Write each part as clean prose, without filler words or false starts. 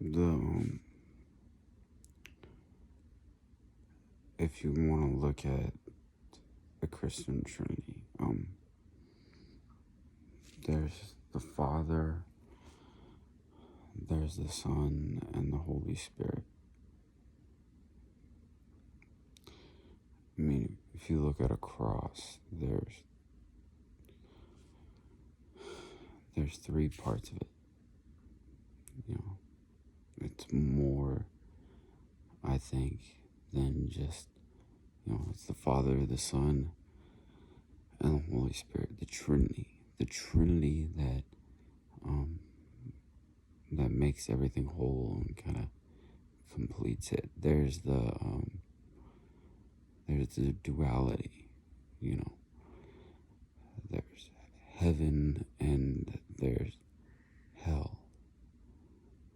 The if you want to look at the Christian Trinity, there's the Father, there's the Son, and the Holy Spirit. I mean, if you look at a cross, there's three parts of it. You know, it's more, I think, than just, it's the Father, the Son, and the Holy Spirit, the Trinity that makes everything whole and kind of completes it. There's the duality, there's heaven and there's hell.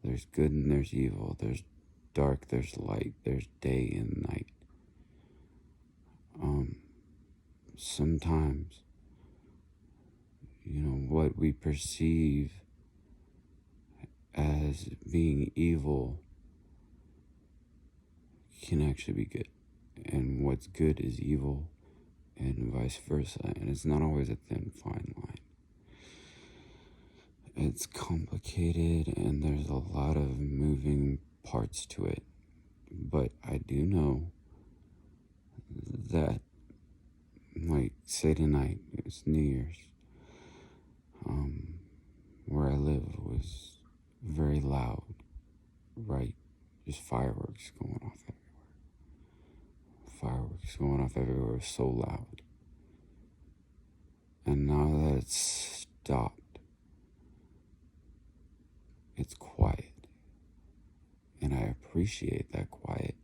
There's good and there's evil. There's dark, there's light. There's day and night. Sometimes, what we perceive as being evil can actually be good. And what's good is evil, and vice versa. And it's not always a thin, fine line. It's complicated, and there's a lot of moving parts to it. But I do know that, like, say tonight, it's New Year's, where I live was very loud, right? Just fireworks going off everywhere. Fireworks going off everywhere was so loud. And now that it's stopped, it's quiet. And I appreciate that quiet.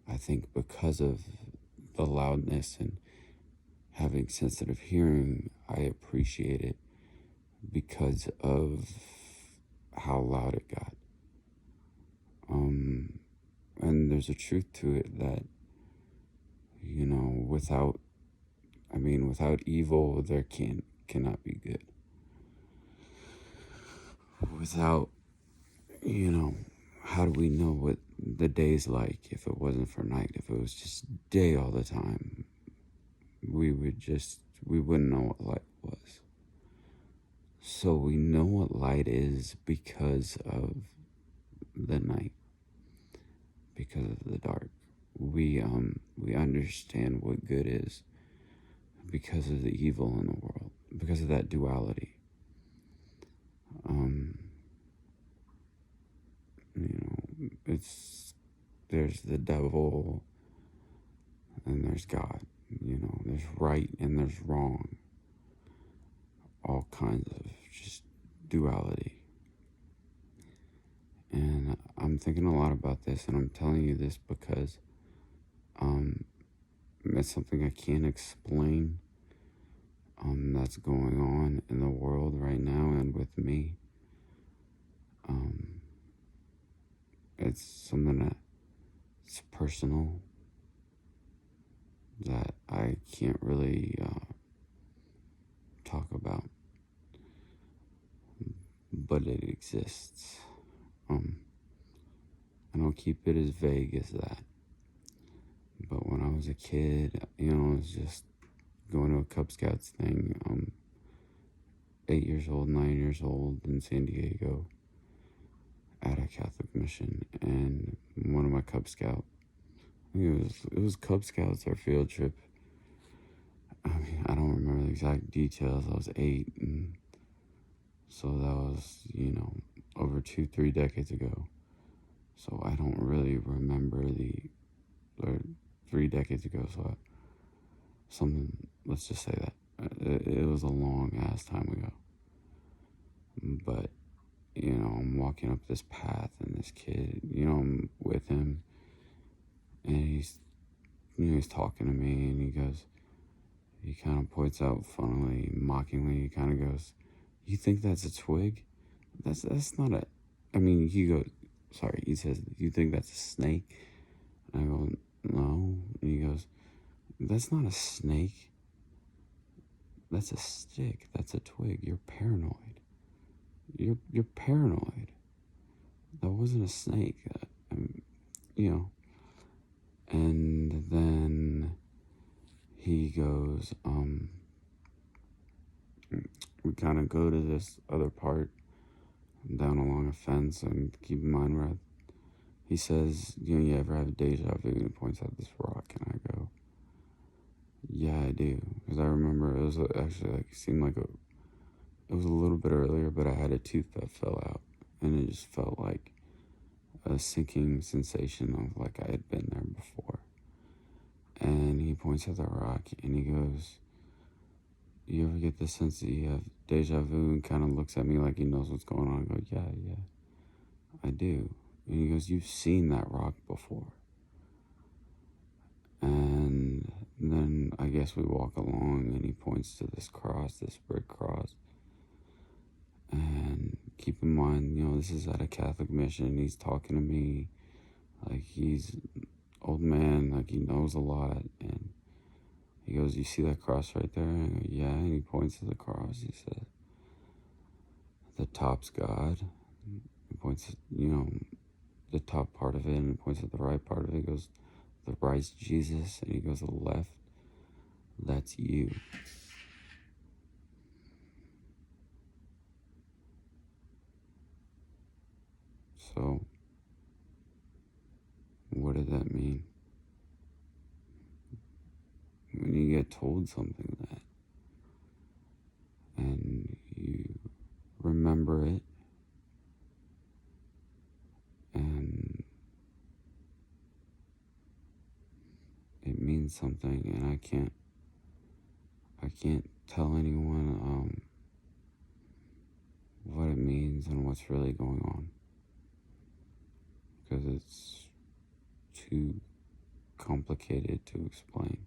I think because of the loudness and having sensitive hearing, I appreciate it because of how loud it got. And there's a truth to it that, without evil, there cannot be good. Without, how do we know what the day's like if it wasn't for night? If it was just day all the time, we wouldn't know what light was. So we know what light is because of the night, because of the dark. We understand what good is because of the evil in the world, because of that duality. There's the devil and there's God. There's right and there's wrong. All kinds of just duality. And I'm thinking a lot about this, and I'm telling you this because it's something I can't explain that's going on in the world right now and with me. It's something that's personal that I can't really talk about, but it exists. I don't keep it as vague as that. But when I was a kid, I was just going to a Cub Scouts thing, 8 years old, 9 years old in San Diego at a Catholic mission, and one of my Cub Scout, it was Cub Scouts, our field trip. I don't remember the exact details. I was 8, and so that was, over 2-3 decades ago. So I don't really remember or 3 decades ago. So let's just say that it was a long ass time ago. But I'm walking up this path, and this kid, I'm with him, and he's talking to me, and he kind of points out funnily, mockingly, he kind of goes, "You think that's a twig? That's not a," he goes, sorry, he says, "You think that's a snake?" And I go, "No." And he goes, "That's not a snake. That's a stick. That's a twig. You're paranoid. You're paranoid. that wasn't a snake. You know. And then he goes, we kind of go to this other part down along a fence, and keep in mind where he says, you ever have deja vu? And he points out this rock, and I go, yeah, I do. Because I remember it was actually like, it seemed like it was a little bit earlier, but I had a tooth that fell out, and it just felt like a sinking sensation of like I had been there before. And he points at the rock, and he goes, you ever get the sense that you have deja vu? And kind of looks at me like he knows what's going on. I go, yeah, I do. And he goes, you've seen that rock before. And then I guess we walk along, and he points to this cross, this brick cross. And keep in mind, this is at a Catholic mission. He's talking to me like he's an old man, like he knows a lot. And he goes, you see that cross right there? And I go, yeah. And he points to the cross. He says, the top's God. He points at, the top part of it, and he points at the right part of it. He goes, the right's Jesus. And he goes, the left, that's you. So, what did that mean? When you get told something like that, and you remember it, and it means something, and I can't tell anyone what it means and what's really going on, because it's too complicated to explain.